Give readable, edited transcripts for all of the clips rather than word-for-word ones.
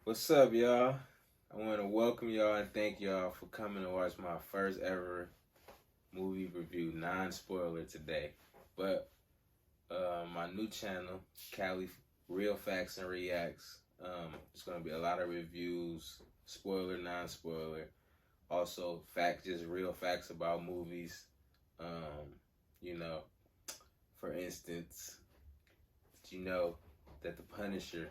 What's up, y'all? I want to welcome y'all and thank y'all for coming to watch my first ever movie review, non-spoiler today. But my new channel, Cali Real Facts and Reacts, it's gonna be a lot of reviews, spoiler, non-spoiler, also just real facts about movies. Um, you know, for instance, did you know that the Punisher,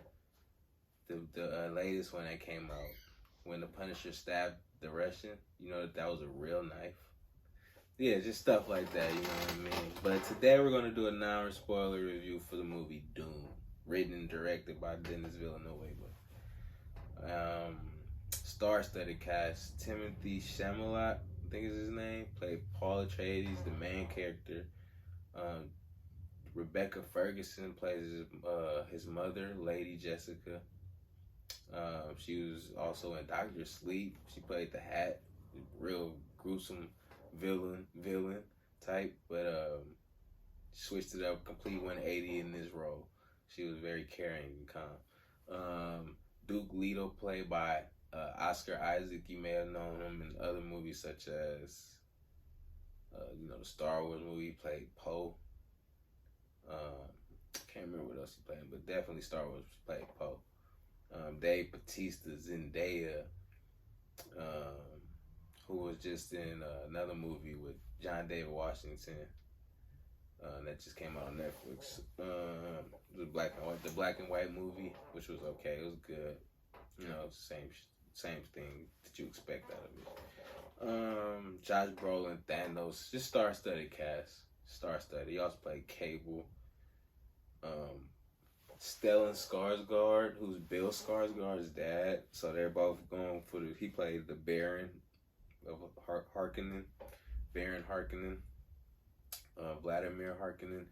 the latest one that came out, when the Punisher stabbed the Russian, you know that was a real knife. Yeah, just stuff like that, you know what I mean? But today we're gonna do a non-spoiler review for the movie Dune, written and directed by Denis Villeneuve. Star-studded cast: Timothy Chalamet, I think is his name, played Paul Atreides, the main character. Um, Rebecca Ferguson plays his mother, Lady Jessica. She was also in Doctor Sleep. She played the Hat, real gruesome villain type, but switched it up complete 180 in this role. She was very caring and calm. Duke Leto, played by Oscar Isaac. You may have known him in other movies such as the Star Wars movie. He played Poe. Can't remember what else he played, but definitely Star Wars played Poe. Dave Bautista, Zendaya, um, who was just in another movie with John David Washington that just came out on Netflix. The black and white movie, which was okay. It was good. You know, same thing that you expect out of it. Josh Brolin, Thanos, just star-studded cast. Star-studded. He also played Cable. Stellan Skarsgård, who's Bill Skarsgård's dad. So they're both going for he played the Baron of Harkonnen, Baron Harkonnen, Vladimir Harkonnen,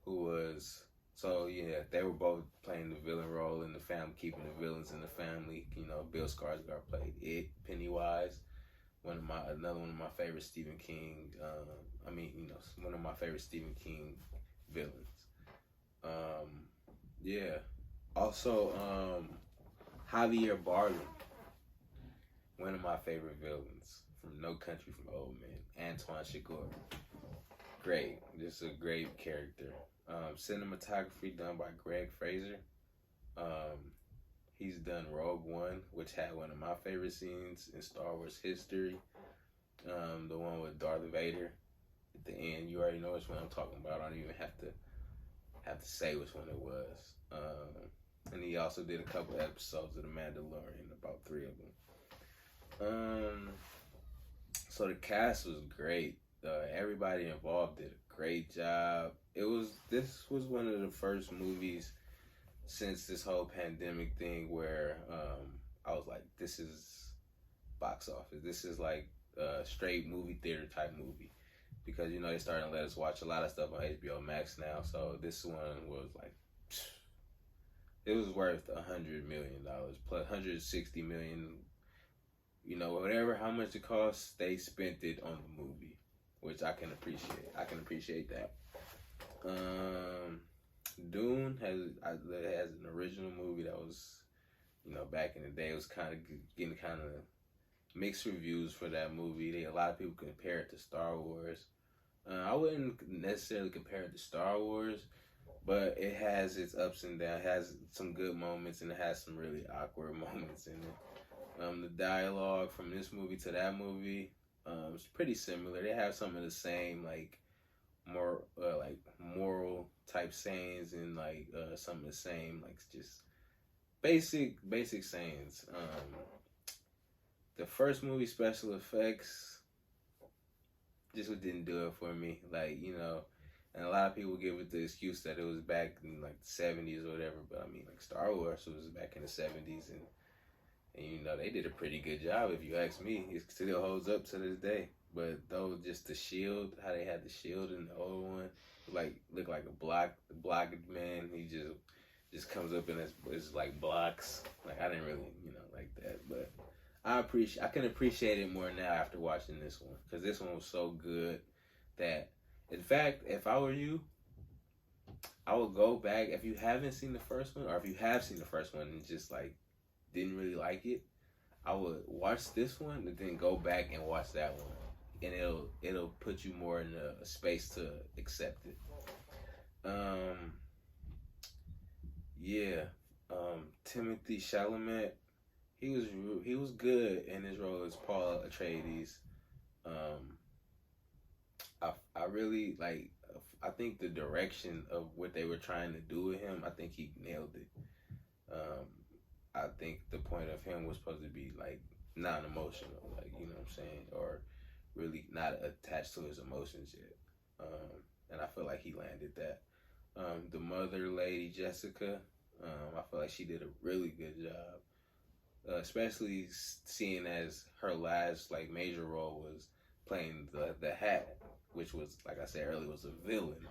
who was, they were both playing the villain role in the family, keeping the villains in the family. You know, Bill Skarsgård played it, Pennywise, another one of my favorite Stephen King, one of my favorite Stephen King villains. Yeah. Also, Javier Bardem, one of my favorite villains from No Country for Old Men. Antoine Chigurh, great, just a great character. Cinematography done by Greg Fraser. He's done Rogue One, which had one of my favorite scenes in Star Wars history. The one with Darth Vader at the end. You already know which one I'm talking about. I don't even have to say which one it was. And he also did a couple episodes of The Mandalorian, about 3 of them. So the cast was great. Everybody involved did a great job. This was one of the first movies since this whole pandemic thing where I was like, this is box office. This is like a straight movie theater type movie. Because, they're starting to let us watch a lot of stuff on HBO Max now. So this one was like, it was worth $100 million plus $160 million. How much it costs, they spent it on the movie, which I can appreciate. I can appreciate that. Dune has an original movie that was, back in the day. It was getting kind of mixed reviews for that movie. A lot of people compare it to Star Wars. I wouldn't necessarily compare it to Star Wars, but it has its ups and downs. It has some good moments and it has some really awkward moments in it. The dialogue from this movie to that movie is pretty similar. They have some of the same more moral type sayings and some of the same just basic sayings. The first movie special effects just didn't do it for me. And a lot of people give it the excuse that it was back in the 70s or whatever. But I mean, Star Wars was back in the 70s, and they did a pretty good job if you ask me. It still holds up to this day. But though, just the shield, how they had the shield in the old one, looked like a block man. He just comes up and it's like blocks. I didn't really like that, but I can appreciate it more now after watching this one, because this one was so good that, in fact, if I were you, I would go back. If you haven't seen the first one, or if you have seen the first one and just didn't really like it, I would watch this one and then go back and watch that one, and it'll put you more in a space to accept it. Um, yeah. Timothy Chalamet, he was he was good in his role as Paul Atreides. Um, I really like. I think the direction of what they were trying to do with him, I think he nailed it. Um, I think the point of him was supposed to be like non-emotional, like you know what I'm saying, or really not attached to his emotions yet. And I feel like he landed that. The mother lady Jessica, I feel like she did a really good job, especially seeing as her last like major role was playing the Hat, which was like I said earlier was a villain.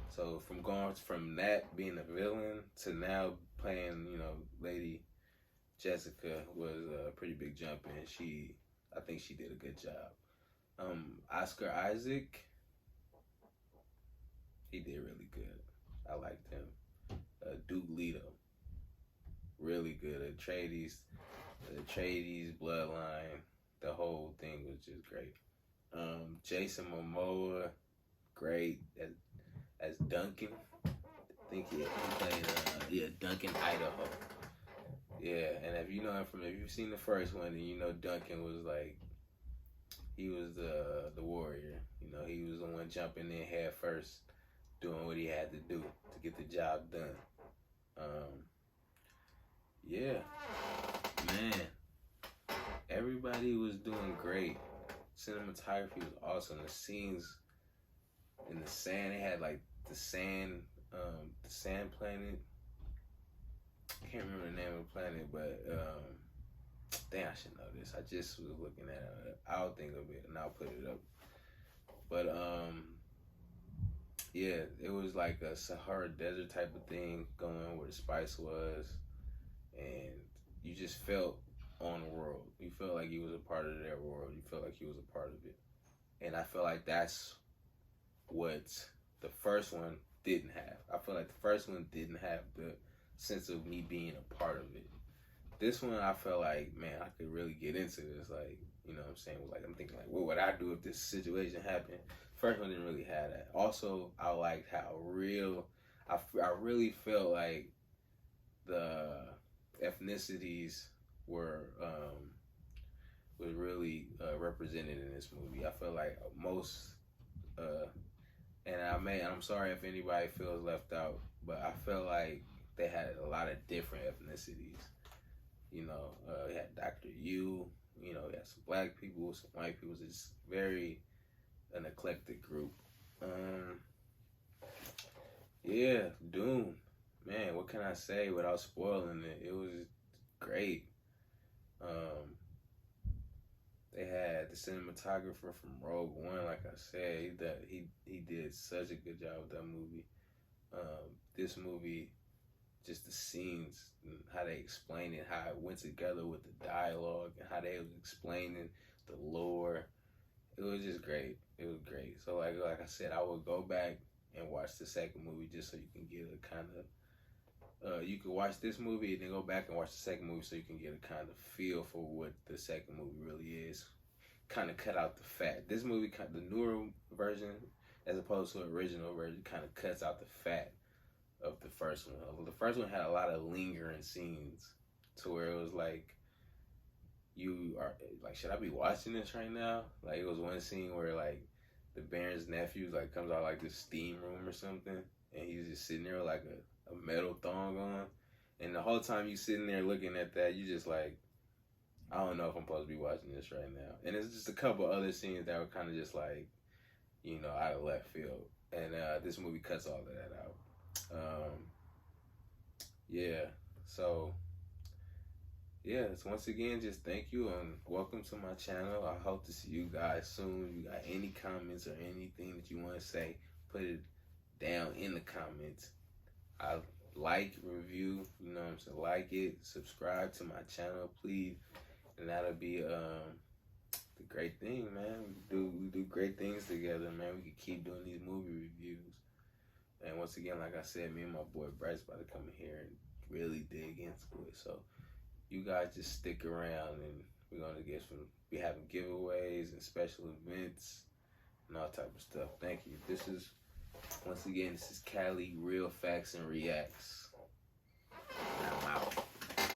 So from going from that being a villain to now playing Lady Jessica was a pretty big jump, and I think she did a good job. Oscar Isaac, he did really good. I liked him. Duke Leto, really good. Atreides bloodline, the whole thing was just great. Jason Momoa, great as Duncan. I think he played Duncan Idaho. Yeah, and if you've seen the first one, then you know Duncan was like he was the warrior. He was the one jumping in head first, doing what he had to do to get the job done. Yeah, man, everybody was doing great. Cinematography was awesome. The scenes in the sand, they had like the sand planet. I can't remember the name of the planet, but dang, I should know this. I just was looking at it. I'll think of it and I'll put it up. But yeah, it was like a Sahara Desert type of thing going where the spice was, and you just felt on the world. You felt like you was a part of their world. You felt like you was a part of it. And I feel like that's what the first one didn't have. I feel like the first one didn't have the sense of me being a part of it. This one, I felt like, man, I could really get into this. Like, you know what I'm saying? Like, I'm thinking, like, what would I do if this situation happened? First one didn't really have that. Also, I liked how real, I really felt like the ethnicities were really represented in this movie. I feel like most, and I'm sorry if anybody feels left out, but I feel like they had a lot of different ethnicities. You had Dr. Yu, you had some black people, some white people. It's very an eclectic group. Yeah, Dune. Man, what can I say without spoiling it? It was great. They had the cinematographer from Rogue One, like I said, he did such a good job with that movie. This movie, just the scenes and how they explained it, how it went together with the dialogue and how they was explaining the lore. It was just great. It was great. So like I said, I would go back and watch the second movie just so you can get a kind of you can watch this movie and then go back and watch the second movie so you can get a kind of feel for what the second movie really is. Kind of cut out the fat. This movie, the newer version, as opposed to the original version, kind of cuts out the fat of the first one. The first one had a lot of lingering scenes to where it was like, you are like, should I be watching this right now? Like, it was one scene where like the Baron's nephew like comes out like this steam room or something, and he's just sitting there with, like a metal thong on, and the whole time you sitting there looking at that, you just like, I don't know if I'm supposed to be watching this right now. And it's just a couple other scenes that were kind of just like, out of left field, and this movie cuts all of that out. Yeah, so yeah, so once again, just thank you and welcome to my channel. I hope to see you guys soon. If you got any comments or anything that you want to say, put it down in the comments. I like, review, like it, subscribe to my channel, please, and that'll be the great thing, man. We do great things together, man. We can keep doing these movie reviews. And once again, like I said, me and my boy Bryce about to come in here and really dig into it. So you guys just stick around, and we're gonna be having giveaways and special events and all type of stuff. Thank you. This is Cali Real Facts and Reacts. And I'm out.